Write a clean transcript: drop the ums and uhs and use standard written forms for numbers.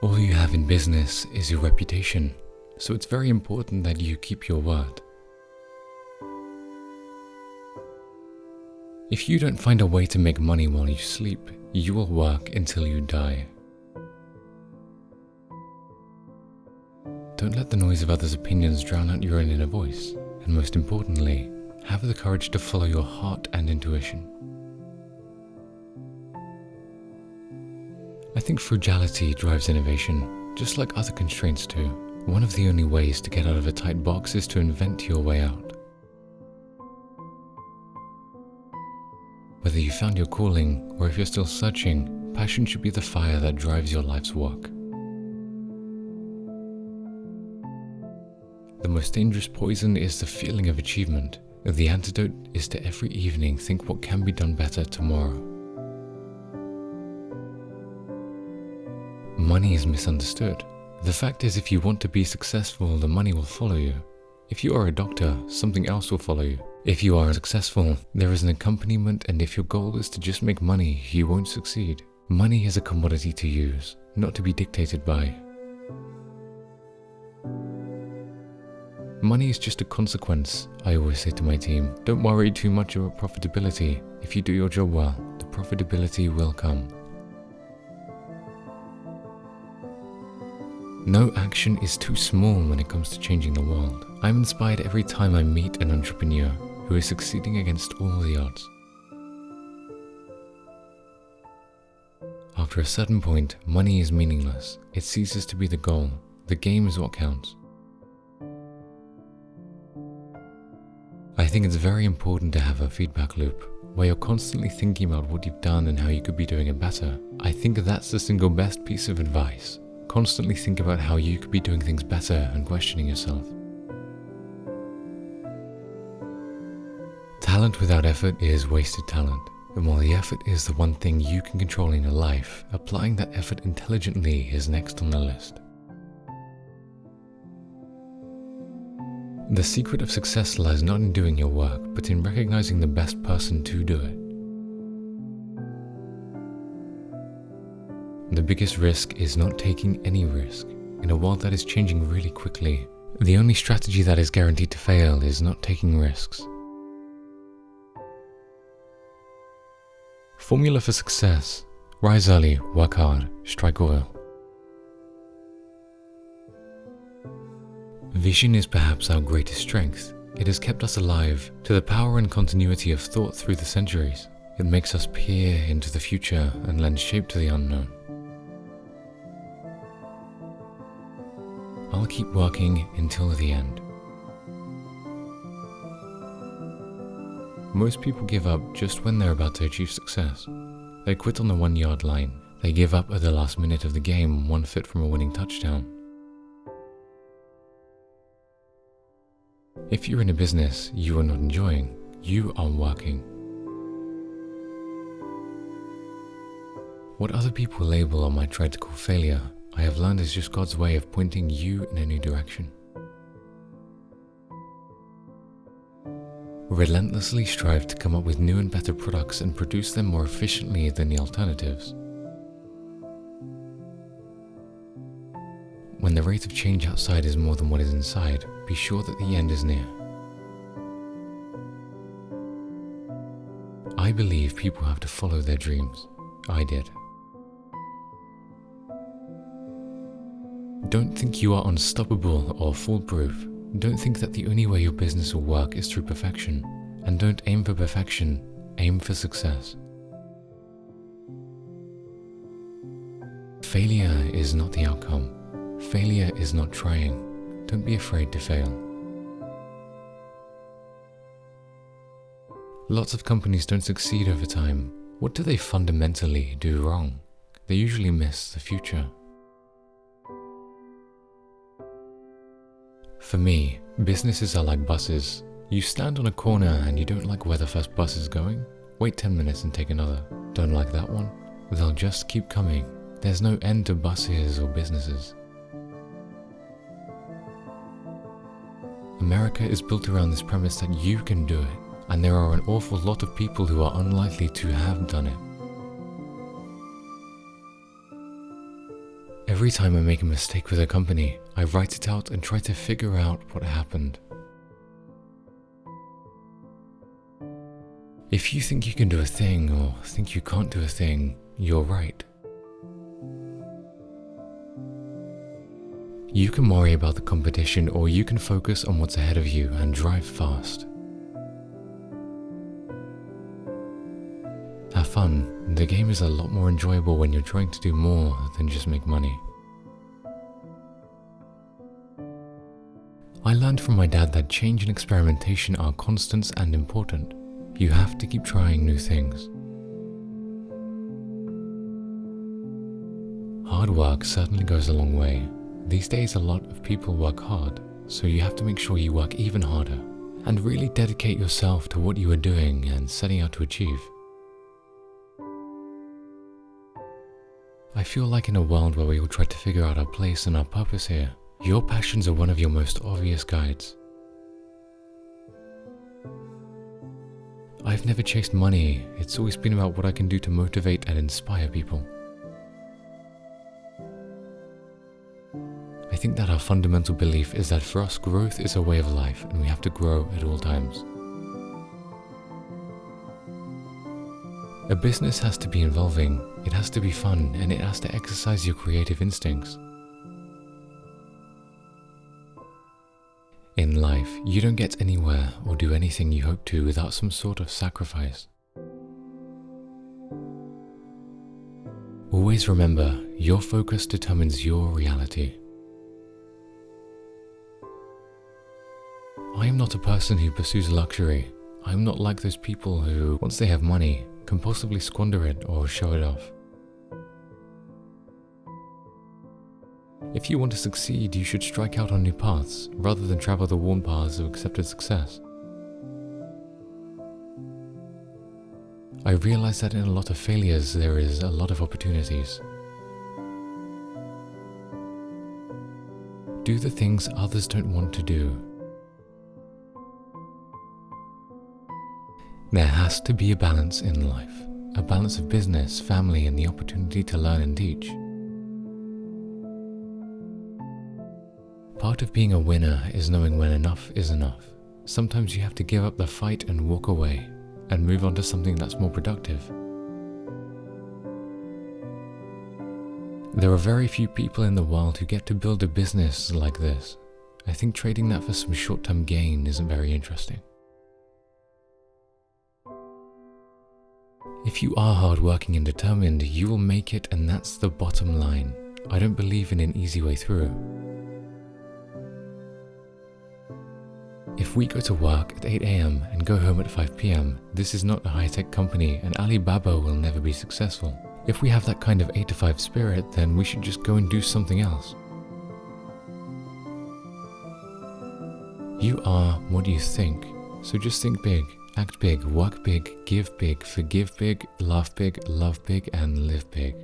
All you have in business is your reputation, so it's very important that you keep your word. If you don't find a way to make money while you sleep, you will work until you die. Don't let the noise of others' opinions drown out your own inner voice, and most importantly, have the courage to follow your heart and intuition. I think frugality drives innovation, just like other constraints do. One of the only ways to get out of a tight box is to invent your way out. Whether you found your calling, or if you're still searching, passion should be the fire that drives your life's work. The most dangerous poison is the feeling of achievement. The antidote is to every evening think what can be done better tomorrow. Money is misunderstood. The fact is, if you want to be successful, the money will follow you. If you are a doctor, something else will follow you. If you are successful, there is an accompaniment, and if your goal is to just make money, you won't succeed. Money is a commodity to use, not to be dictated by. Money is just a consequence, I always say to my team. Don't worry too much about profitability. If you do your job well, the profitability will come. No action is too small when it comes to changing the world. I'm inspired every time I meet an entrepreneur who is succeeding against all the odds. After a certain point, money is meaningless. It ceases to be the goal. The game is what counts. I think it's very important to have a feedback loop where you're constantly thinking about what you've done and how you could be doing it better. I think that's the single best piece of advice. Constantly think about how you could be doing things better and questioning yourself. Talent without effort is wasted talent. And while the effort is the one thing you can control in your life, applying that effort intelligently is next on the list. The secret of success lies not in doing your work, but in recognizing the best person to do it. The biggest risk is not taking any risk. In a world that is changing really quickly, the only strategy that is guaranteed to fail is not taking risks. Formula for success: rise early, work hard, strike oil. Vision is perhaps our greatest strength. It has kept us alive to the power and continuity of thought through the centuries. It makes us peer into the future and lend shape to the unknown. I'll keep working until the end. Most people give up just when they're about to achieve success. They quit on the 1-yard line. They give up at the last minute of the game, 1 foot from a winning touchdown. If you're in a business you are not enjoying, you are working. What other people label or might try to call failure, I have learned is just God's way of pointing you in a new direction. Relentlessly strive to come up with new and better products and produce them more efficiently than the alternatives. When the rate of change outside is more than what is inside, be sure that the end is near. I believe people have to follow their dreams. I did. Don't think you are unstoppable or foolproof. Don't think that the only way your business will work is through perfection. And don't aim for perfection, aim for success. Failure is not the outcome. Failure is not trying. Don't be afraid to fail. Lots of companies don't succeed over time. What do they fundamentally do wrong? They usually miss the future. For me, businesses are like buses. You stand on a corner and you don't like where the first bus is going? Wait 10 minutes and take another. Don't like that one? They'll just keep coming. There's no end to buses or businesses. America is built around this premise that you can do it, and there are an awful lot of people who are unlikely to have done it. Every time I make a mistake with a company, I write it out and try to figure out what happened. If you think you can do a thing or think you can't do a thing, you're right. You can worry about the competition, or you can focus on what's ahead of you and drive fast. Have fun. The game is a lot more enjoyable when you're trying to do more than just make money. I learned from my dad that change and experimentation are constants and important. You have to keep trying new things. Hard work certainly goes a long way. These days a lot of people work hard, so you have to make sure you work even harder and really dedicate yourself to what you are doing and setting out to achieve. I feel like in a world where we all try to figure out our place and our purpose here, your passions are one of your most obvious guides. I've never chased money. It's always been about what I can do to motivate and inspire people. I think that our fundamental belief is that for us, growth is a way of life and we have to grow at all times. A business has to be involving, it has to be fun, and it has to exercise your creative instincts. In life, you don't get anywhere or do anything you hope to without some sort of sacrifice. Always remember, your focus determines your reality. I am not a person who pursues luxury. I am not like those people who, once they have money, compulsively squander it or show it off. If you want to succeed, you should strike out on new paths, rather than travel the worn paths of accepted success. I realize that in a lot of failures, there is a lot of opportunities. Do the things others don't want to do. There has to be a balance in life, a balance of business, family, and the opportunity to learn and teach. Part of being a winner is knowing when enough is enough. Sometimes you have to give up the fight and walk away, and move on to something that's more productive. There are very few people in the world who get to build a business like this. I think trading that for some short-term gain isn't very interesting. If you are hardworking and determined, you will make it, and that's the bottom line. I don't believe in an easy way through. If we go to work at 8 AM and go home at 5 PM, this is not a high-tech company, and Alibaba will never be successful. If we have that kind of 8 to 5 spirit, then we should just go and do something else. You are what you think, so just think big. Act big, work big, give big, forgive big, laugh big, love big, and live big.